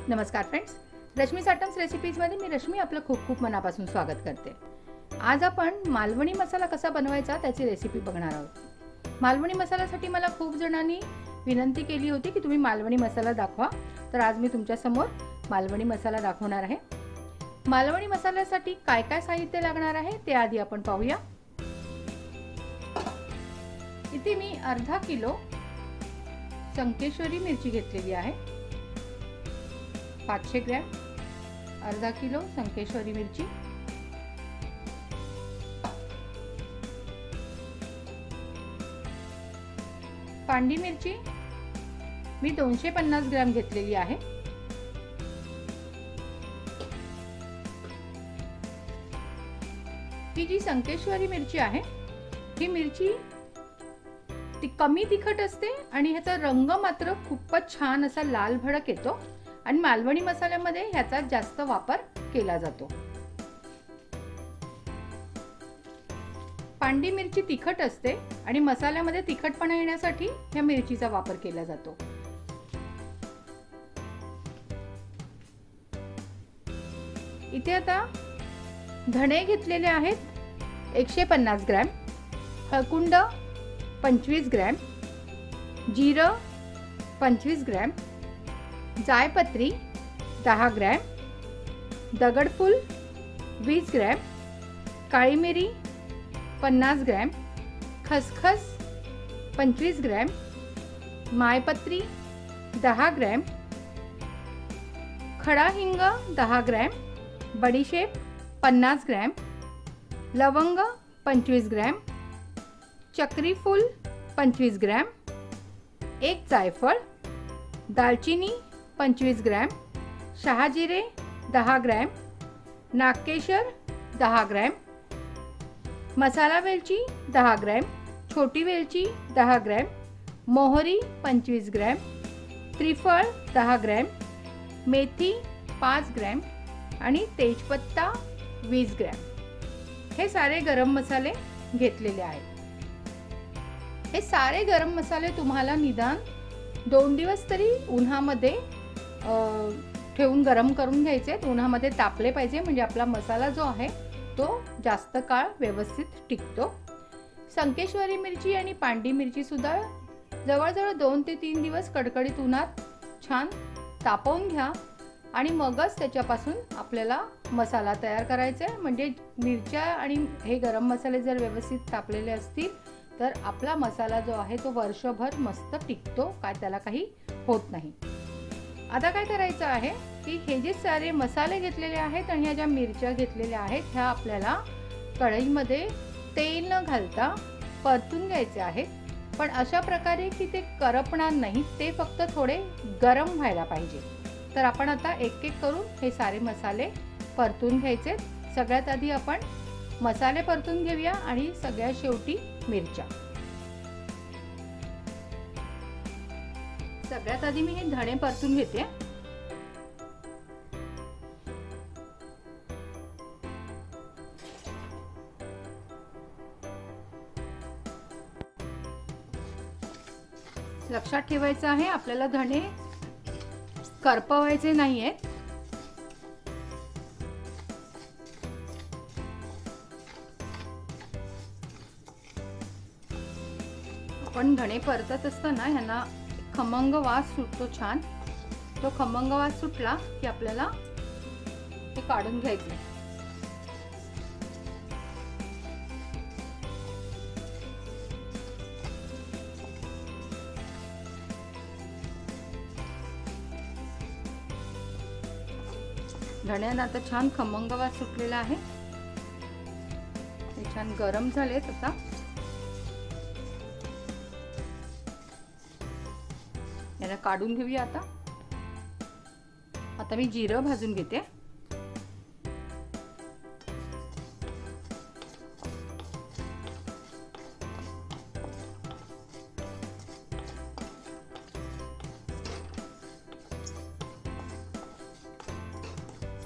नमस्कार फ्रेंड्स, रश्मी साटम्स रेसिपीजमध्ये मी रश्मी आपलं खूप खूप मनापासून स्वागत करते। आज आपण मालवणी मसाला कसा बनवायचा त्याची रेसिपी बघणार आहोत। मालवणी मसाल्यासाठी मला खूप जणांनी विनंती केली होती की तुम्ही मालवणी मसाला दाखवा, तर आज मी तुमच्या समोर मालवणी मसाला दाखवणार आहे। मालवणी मसाल्यासाठी काय काय साहित्य लागणार आहे ते आधी आपण पाहूया। इथे मी अर्धा किलो संकेश्वरी मिरची घेतलेली आहे, 500 ग्रॅम, अर्धा किलो संकेश्वरी मिरची, पांडी मिरची मी 250 ग्रॅम घेतलेली आहे, ही जी संकेश्वरी मिरची आहे ही मिरची ती कमी तिखट असते आणि ह्याचा रंग मात्र खूपच छान असा लाल भडक येतो आणि मालवणी मसाल्यामध्ये ह्याचा जास्त वापर केला जातो। पांडी मिरची तिखट असते आणि मसाल्यामध्ये तिखटपणा येण्यासाठी ह्या मिरचीचा वापर केला जातो। इथे आता धणे घेतलेले आहेत 150 ग्रॅम, हळकुंड 25 ग्रॅम, जिरं 25 ग्रॅम, जायपत्री 10 ग्रॅम, दगडफूल 20 ग्रॅम, काळी मिरी 50 ग्रॅम, खसखस 25 ग्रॅम, मायपत्री 10 ग्रॅम, खडा हिंग 10 ग्रॅम, बडीशेप 50 ग्रॅम, लवंग 25 ग्रॅम, चक्री फूल 25 ग्रॅम, एक जायफळ, दालचिनी 25 ग्रॅम, शहाजिरे 10 ग्रॅम, नागकेशर 10 ग्रॅम, मसाला वेलची 10 ग्रॅम, छोटी वेलची 10 ग्रॅम, मोहरी 25 ग्रॅम, त्रिफळ 10 ग्रॅम, मेथी 5 ग्रॅम आणि तेजपत्ता 20 ग्रॅम। हे सारे गरम मसाले घेतलेले आहेत। हे सारे गरम मसाले तुम्हाला निदान 2 दिवस तरी उन्हामध्ये ठेवून गरम करून घ्यायचे, उन्हामध्ये तापले पाहिजे, म्हणजे आपला मसाला जो आहे तो जास्त काळ व्यवस्थित टिकतो। संकेश्वरी मिरची आणि पांडी मिरची सुद्धा जवळजवळ 2 ते 3 दिवस कडकडीत उन्हात छान तापवून घ्या आणि मगच त्याच्यापासून आपल्याला मसाला तयार करायचा आहे। म्हणजे मिरच्या आणि हे गरम मसाले जर व्यवस्थित तापलेले असतील तर आपला मसाला जो आहे तो वर्षभर मस्त टिकतो, काय त्याला काही होत नाही। आता काय करायचं आहे की हे जे सारे मसाले घेतलेले आहेत आणि ह्या ज्या मिरच्या घेतलेल्या आहेत ह्या आपल्याला कढईमध्ये तेल न घालता परतून घ्यायचे आहेत, पण अशा प्रकारे की ते करपणार नाही, ते फक्त थोडे गरम व्हायला पाहिजे। तर आपण आता एक एक करून हे सारे मसाले परतून घ्यायचे। सगळ्यात आधी आपण मसाले परतून घेऊया आणि सगळ्यात शेवटी मिरच्या। सगळ्यात आधी मी हे धणे परतून घेते। लक्षात ठेवायचं आहे आपल्याला धणे करपवायचे नाहीयेत। आपण धणे परतत असताना ह्यांना खमंग वास सुटतो छान, तो खमंग वास सुटला की आपल्याला हे काढून घ्यायचे। धण्यांना आता छान खमंग वास सुटलेला आहे, हे छान गरम झालेत। आता याला काढून घेऊया। आता मी जिरं भाजून घेते।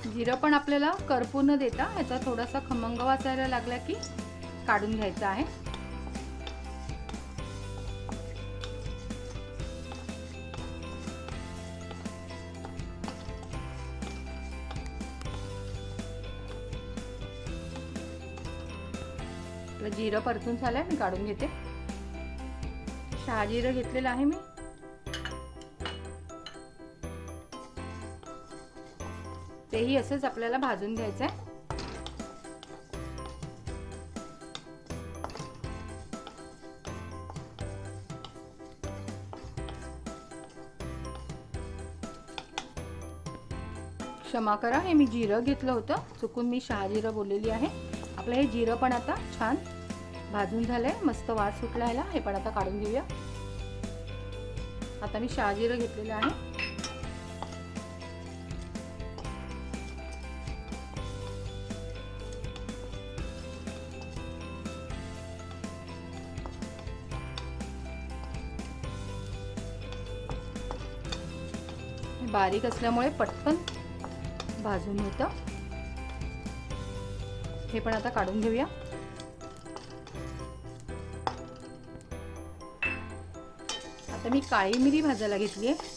जिरं पण आपल्याला करपू न देता ह्याचा थोडासा खमंग वास यायला लागला की काढून घ्यायचा आहे। आपलं जिरं परतून झालंय, मी काढून घेते. शहाजिरं घेतलेलं आहे मी. तेही असंच आपल्याला भाजून घ्यायचं आहे. क्षमा करा, हे मी जिरं घेतलं होतं, चुकून मी शहाजिरं बोललेली आहे. आपलं हे जिरं पण आता छान भाजून झालंय, मस्त वास सुटला ह्याला. हे पण आता काढून घेऊया. आता मी शहाजिरं घेतलेलं आहे. बारीक असल्यामुळे पटकन भाजून होतं. हे पण आता काढून घेऊया. आता मी काळी मिरी भाजायला घेतली आहे.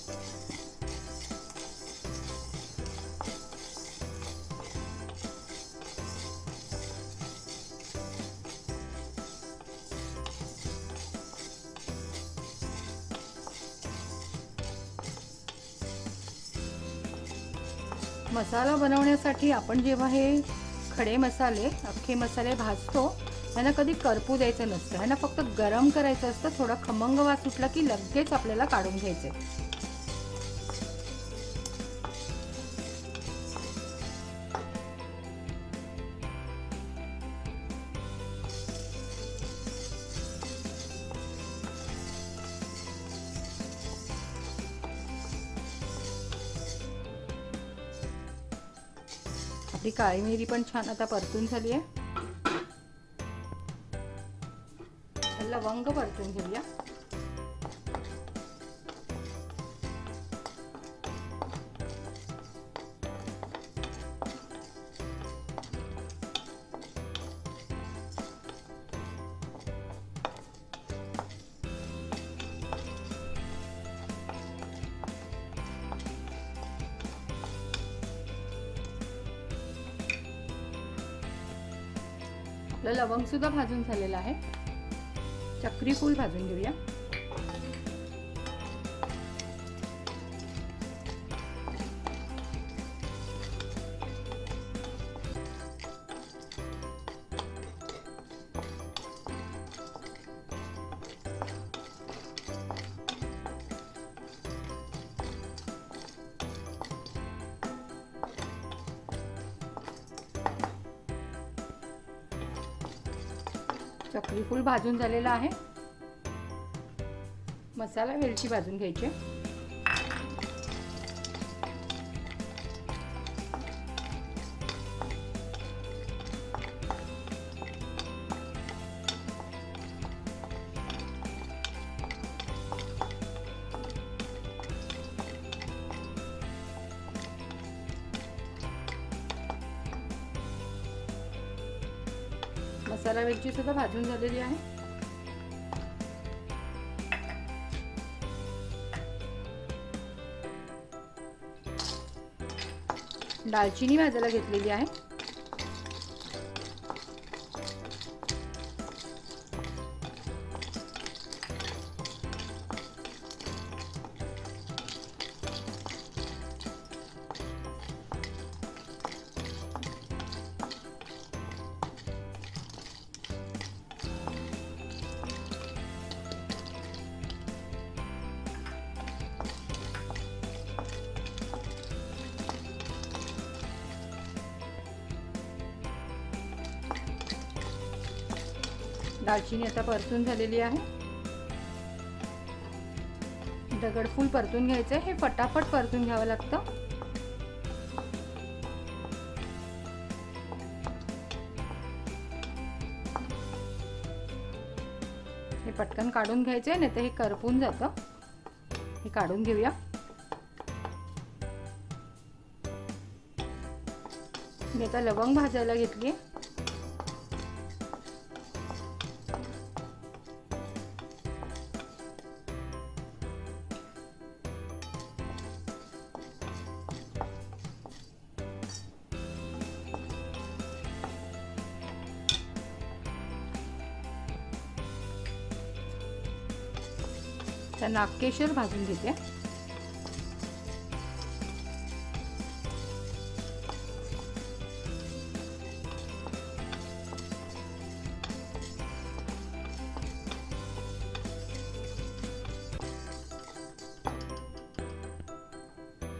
मसाला बनवण्यासाठी आपण जेव्हा हे खडे मसाले, अख्खे मसाले भाजतो, त्यांना कधी करपू द्यायचं नसतं. ह्यांना फक्त गरम करायचं असतं. थोडा खमंग वास सुटला की लगेच आपल्याला काढून घ्यायचे. आपली काळी मिरी पण छान आता परतून झाली आहे. लवंग परतून घेऊया. आपलं लवंग सुद्धा भाजून झालेलं आहे. चक्री फूल भाजून घेऊया. चक्री फूल भाजून झालेला आहे. मसाला वेलची भाजून घ्यायची. मसाला वेलची सुद्धा भाजून झालेली आहे. दालचिनी भाजायला घेतलेली आहे. दालचिनी आता परतून झालेली आहे. दगडफूल परतून घ्यायचं. हे फटाफट परतून घ्यावं लागतं. हे पटकन काढून घ्यायचे, नाही तर हे करपून जातं. हे काढून घेऊया. मी आता लवंग भाजायला घेतली. तर नागकेशर भाजून घेते.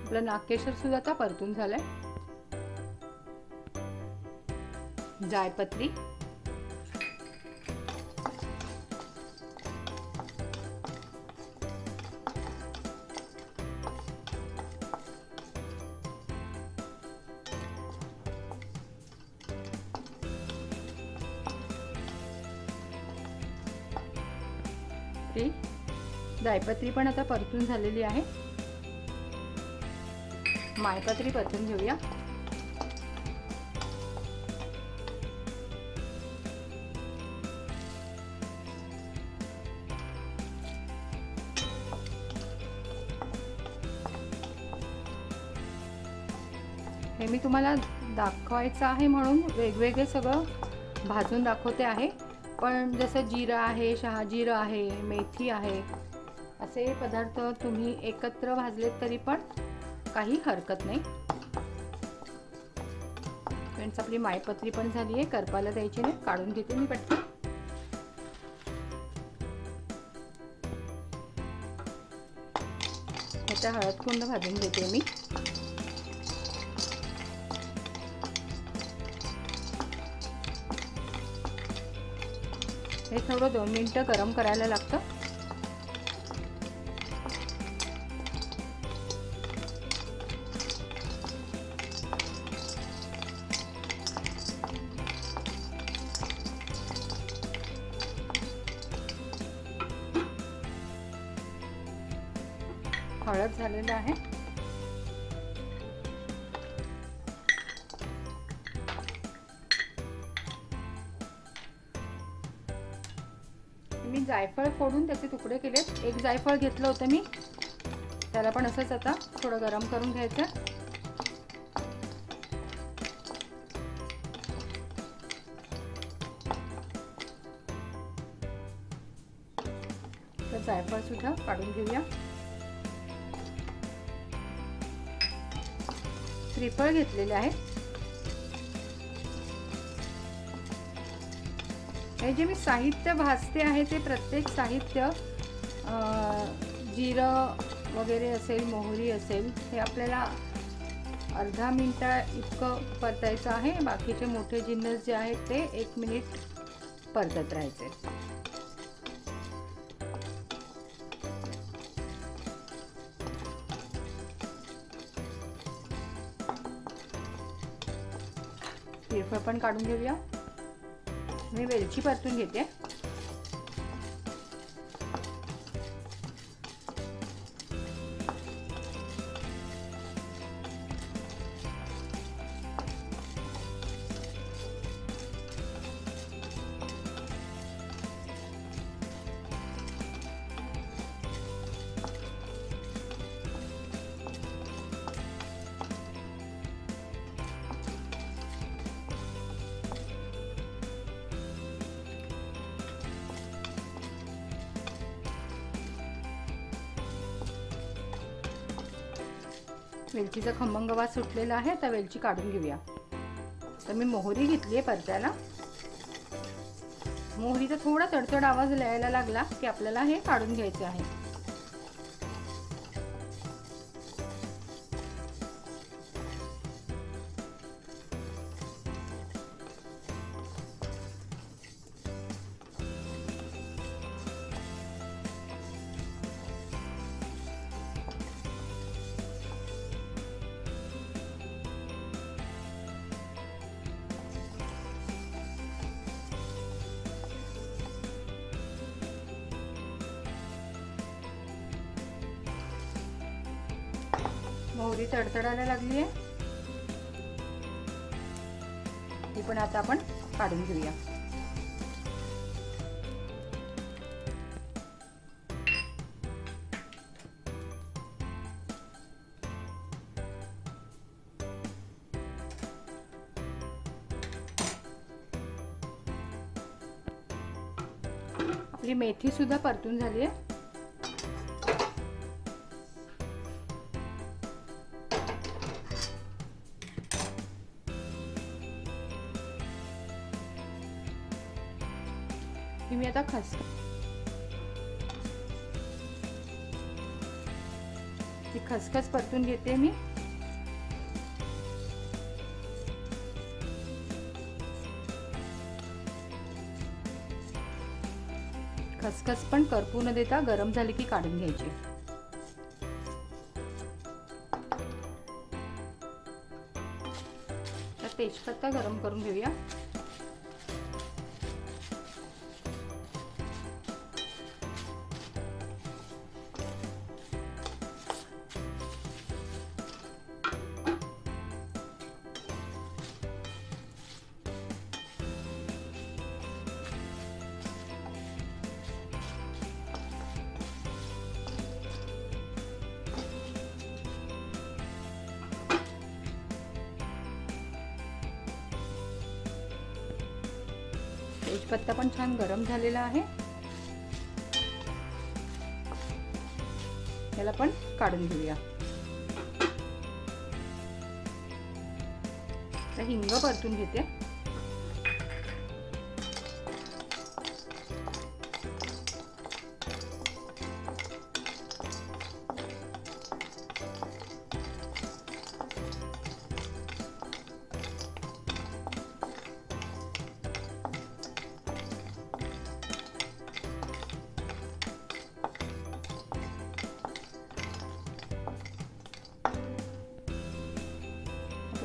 आपलं नागकेशर सुद्धा आता परतून झालंय. जायपत्री, जायपत्री पण आता परतून झालेली आहे. मायपत्री परतून घेऊया. हे मी तुम्हाला दाखवायचं आहे म्हणून वेगवेगळे सगळं भाजून दाखवते आहे. पण जसं जिरं आहे, शहाजिरं आहे, मेथी आहे, असे पदार्थ तुम्ही एकत्र भाजलेत तरी पण काही हरकत नाही. फ्रेंड्स, आपली मायपत्री पण झाली आहे. करपाला द्यायची नाही, काढून घेते मी पटकन. ह्याचा हळदकुंड भाजून घेते मी. हे थोडं 2 मिनिटं गरम करायला लागतं. हळद झालेलं आहे. मी जायफळ फोडून त्याचे तुकडे केलेत. एक जायफळ घेतलं होतं मी, त्याला पण असंच आता थोडं गरम करून घ्यायचं. तर जायफळ सुद्धा काढून घेऊया. श्रीफळ घेतलेले आहे. हे जे मी साहित्य भाजते आहे ते प्रत्येक साहित्य, जिरं वगैरे असेल, मोहरी असेल, हे आपल्याला अर्धा मिनिटा इतकं परतायचं आहे. बाकीचे मोठे जिन्नस जे आहेत ते 1 मिनिट परतत राहायचे. श्रीफळ पण काढून घेऊया. मी वेलची परतून घेते. वेलचीचा खमंग वास सुटलेला आहे. आता वेलची काढून घेऊया. तर मी मोहरी घेतली आहे परतायला. मोहरीचा थोडा तडतड आवाज यायला लागला की आपल्याला हे काढून घ्यायचे आहे. मोहरी तडतडायला लागली आहे. ती पण आता आपण काढून घेऊया. आपली मेथी सुद्धा परतून झाली आहे. आता खसखस परतून घेते मी। खसखस पण करपू न देता गरम झाली की काढून घ्यायची। तर तेजपत्ता गरम करून घेऊया। तेजपत्ता पण छान गरम झालेला आहे, याला पण काढून घेऊया। तर हिंग परतून घेते।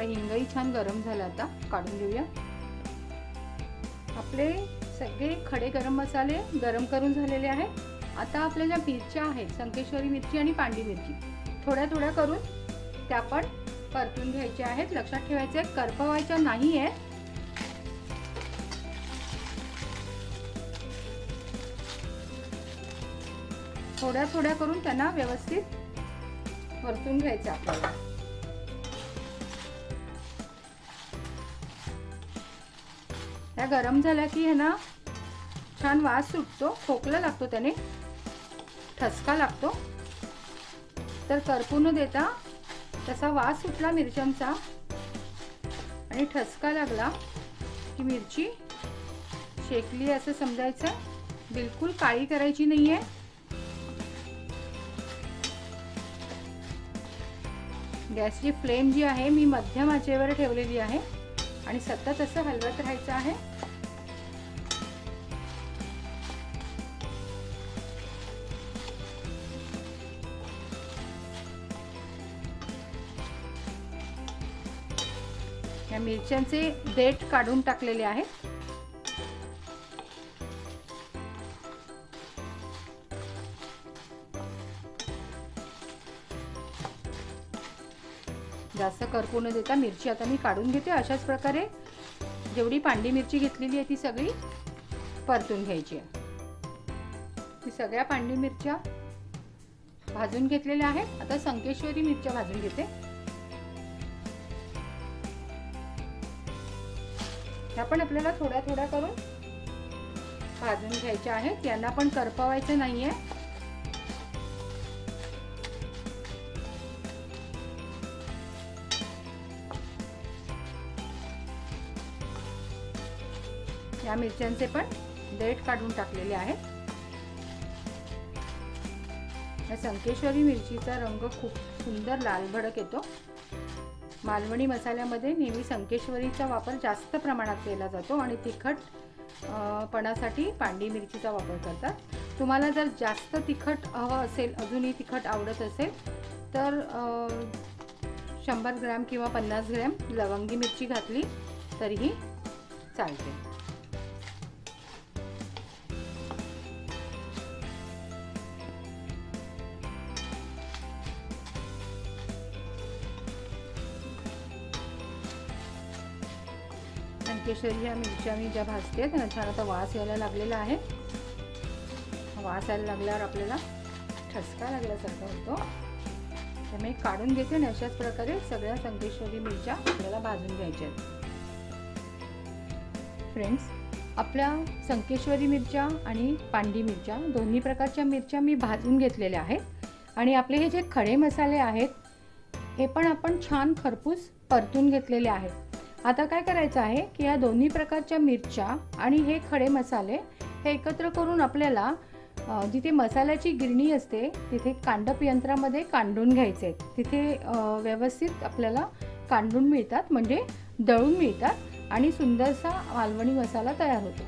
हिंगही छान गरम झाला, आता काढून घेऊया। आपले सगळे खडे गरम मसाले गरम करून झालेले आहेत। आता आपल्या ज्या मिरच्या आहेत, संकेश्वरी मिरची आणि पांडी मिरची, थोड्या थोड्या करून त्या पण परतून घ्यायच्या आहेत। लक्षात ठेवायचे करपवायच्या नाही आहे। थोड्या थोड्या करून त्यांना व्यवस्थित परतून घ्यायचं आपल्याला। त्या गरम झाल्या की है ना छान वास सुटतो, खोकला लागतो, त्याने ठसका लागतो। तर करपू न देता तसा वास सुटला मिरच्यांचा आणि ठसका लागला की मिरची शेकली असं समजायचं। बिलकुल काळी करायची नाहीये। गॅसची फ्लेम जी आहे मी मध्यम आचेवर ठेवलेली आहे आणि सतत असं हलवत राहायचं आहे। या मिरच्यांचे देठ काढून टाकलेले आहेत। जास्त करपू न देता मिरची आता मी काढून घेते। अशाच प्रकारे जेवढी पांडी मिरची घेतलेली आहे ती सगळी परतून घ्यायची आहे। ही सगळ्या पांडी मिरच्या भाजून घेतलेल्या आहेत। आता संकेश्वरी मिरच्या भाजून घेते। ह्या पण आपल्याला थोड्या थोड्या करून भाजून घ्यायच्या आहेत। यांना पण करपवायचं नाहीये। या मिरच्यांचे पण देठ काढून टाकलेले आहेत। या संकेश्वरी मिरचीचा रंग खूप सुंदर लाल भडक येतो। मालवणी मसाल्यामध्ये नेहमी संकेश्वरीचा वापर जास्त प्रमाणात केला जातो आणि तिखट पणासाठी पांडी मिरचीचा वापर करतात। तुम्हाला जर जास्त तिखट हवं असेल, अजूनही तिखट आवडत असेल तर 100 ग्रॅम किंवा 50 ग्रॅम लवंगी मिरची घातली तरीही चालते। संकेश्वरी या मिरच्या मी ज्या भाजते त्यांना छान आता वास यायला लागलेला आहे। वास यायला लागल्यावर आपल्याला ठसका लागल्यासारखा होतो। तर मी काढून घेते आणि अशाच प्रकारे सगळ्या संकेश्वरी मिरच्या आपल्याला भाजून घ्यायच्या आहेत। फ्रेंड्स, आपल्या संकेश्वरी मिरच्या आणि पांडी मिरच्या दोन्ही प्रकारच्या मिरच्या मी भाजून घेतलेल्या आहेत आणि आपले हे जे खडे मसाले आहेत हे पण आपण छान खरपूस परतून घेतलेले आहेत। आता काय करायचं आहे की या दोन्ही प्रकारच्या मिरच्या आणि हे खडे मसाले हे एकत्र करून आपल्याला जिथे मसाल्याची गिरणी असते तिथे कांडप यंत्रामध्ये कांडून घ्यायचे. तिथे व्यवस्थित आपल्याला कांडून मिळतात, म्हणजे दळून मिळतात आणि सुंदरसा मालवणी मसाला तयार होतो.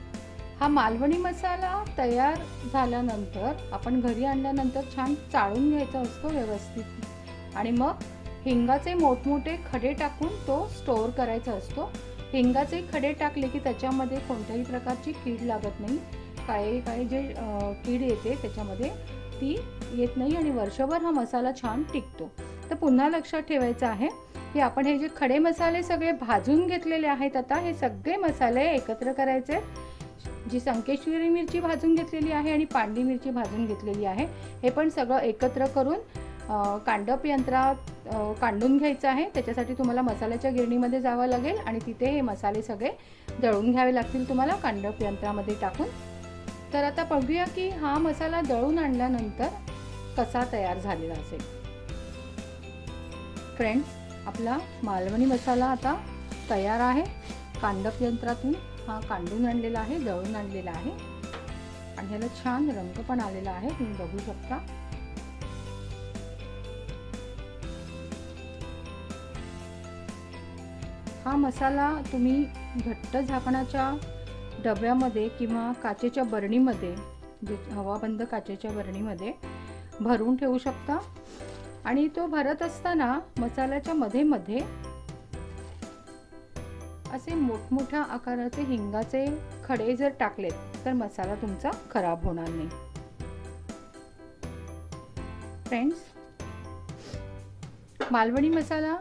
हा मालवणी मसाला तयार झाल्यानंतर आपण घरी आणल्यानंतर छान चाळून घ्यायचा असतो व्यवस्थित आणि मग हिंगाचे मोठमोठे खडे टाकून तो स्टोअर करायचा असतो. हिंगाचे खडे टाकले की त्याच्यामध्ये कोणत्याही प्रकारची कीड लागत नाही. काही जे कीड येते त्याच्यामध्ये ती येत नाही आणि वर्षभर हा मसाला छान टिकतो. तर पुन्हा लक्षात ठेवायचं आहे की आपण हे जे खडे मसाले सगळे भाजून घेतलेले आहेत, आता हे सगळे मसाले एकत्र करायचे. जी संकेश्वरी मिरची भाजून घेतलेली आहे आणि पांढरी मिरची भाजून घेतलेली आहे, हे पण सगळं एकत्र करून कांडप यंत्रात कांडून घ्यायचं आहे. त्याच्यासाठी तुम्हाला मसाल्याच्या गिरणीमध्ये जावं लागेल आणि तिथे हे मसाले सगळे दळून घ्यावे लागतील तुम्हाला कांडप यंत्रामध्ये टाकून. तर आता बघूया की हा मसाला दळून आणल्यानंतर कसा तयार झालेला असेल. फ्रेंड्स, आपला मालवणी मसाला आता तयार आहे. कांडप यंत्रातून हा कांडून आणलेला आहे, दळून आणलेला आहे आणि ह्याला छान रंग पण आलेला आहे, तुम्ही बघू शकता. हा मसाला तुम्ही घट्ट झाकणाच्या डब्यामध्ये किंवा काचेच्या बरणीमध्ये, जे हवाबंद काचेच्या बरणीमध्ये भरून ठेवू शकता आणि तो भरत असताना मसाल्याच्या मध्ये मध्ये असे मोठमोठ्या आकाराचे हिंगाचे खडे जर टाकलेत तर मसाला तुमचा खराब होणार नाही. फ्रेंड्स, मालवणी मसाला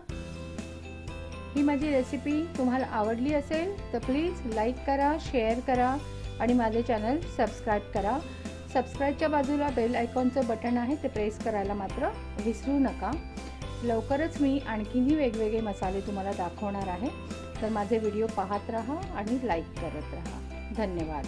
ही माझी रेसिपी तुम्हाला आवडली असेल तर प्लीज लाईक करा, शेअर करा आणि माझे चॅनल सबस्क्राईब करा. सबस्क्राईबच्या बाजूला बेल आयकॉनचं बटन आहे, ते प्रेस करायला मात्र विसरू नका. लवकरच मी आणखीनही वेगवेगळे मसाले तुम्हाला दाखवणार आहे. तर माझे व्हिडिओ पाहत राहा आणि लाईक करत राहा. धन्यवाद.